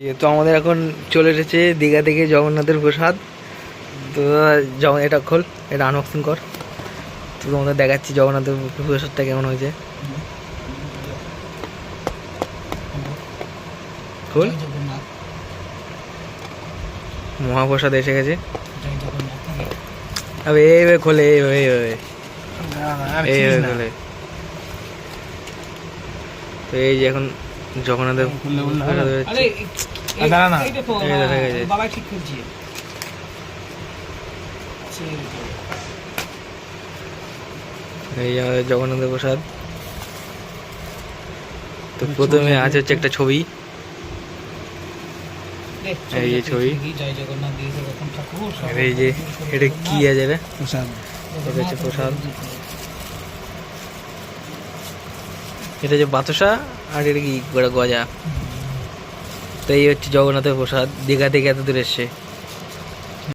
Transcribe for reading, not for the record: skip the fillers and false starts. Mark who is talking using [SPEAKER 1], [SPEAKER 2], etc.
[SPEAKER 1] তো আমাদের এখন চলে এসেছে দীঘা থেকে জগন্নাথের প্রসাদ। তো এটা খোল, এটা আনবক্সিং কর। তো তোমাদের দেখাচ্ছি জগন্নাথের প্রসাদটা কেমন হয়েছে। খোল, মহাপ্রসাদ এসে গেছে। আবে এইভাবে খোলে, এইভাবে খোলে। তো এই যে এখন জগন্নাথের এই আমাদের জগন্নাথের প্রসাদ। তো প্রথমে আছে হচ্ছে একটা ছবি, এই যে ছবি, এই যে এটা কি আছে রে, এটা হচ্ছে প্রসাদ, এটা হচ্ছে বাতাসা, আর এটা কি গজা। তো এই হচ্ছে জগন্নাথের প্রসাদ, দীঘা থেকে এত দূর এসছে।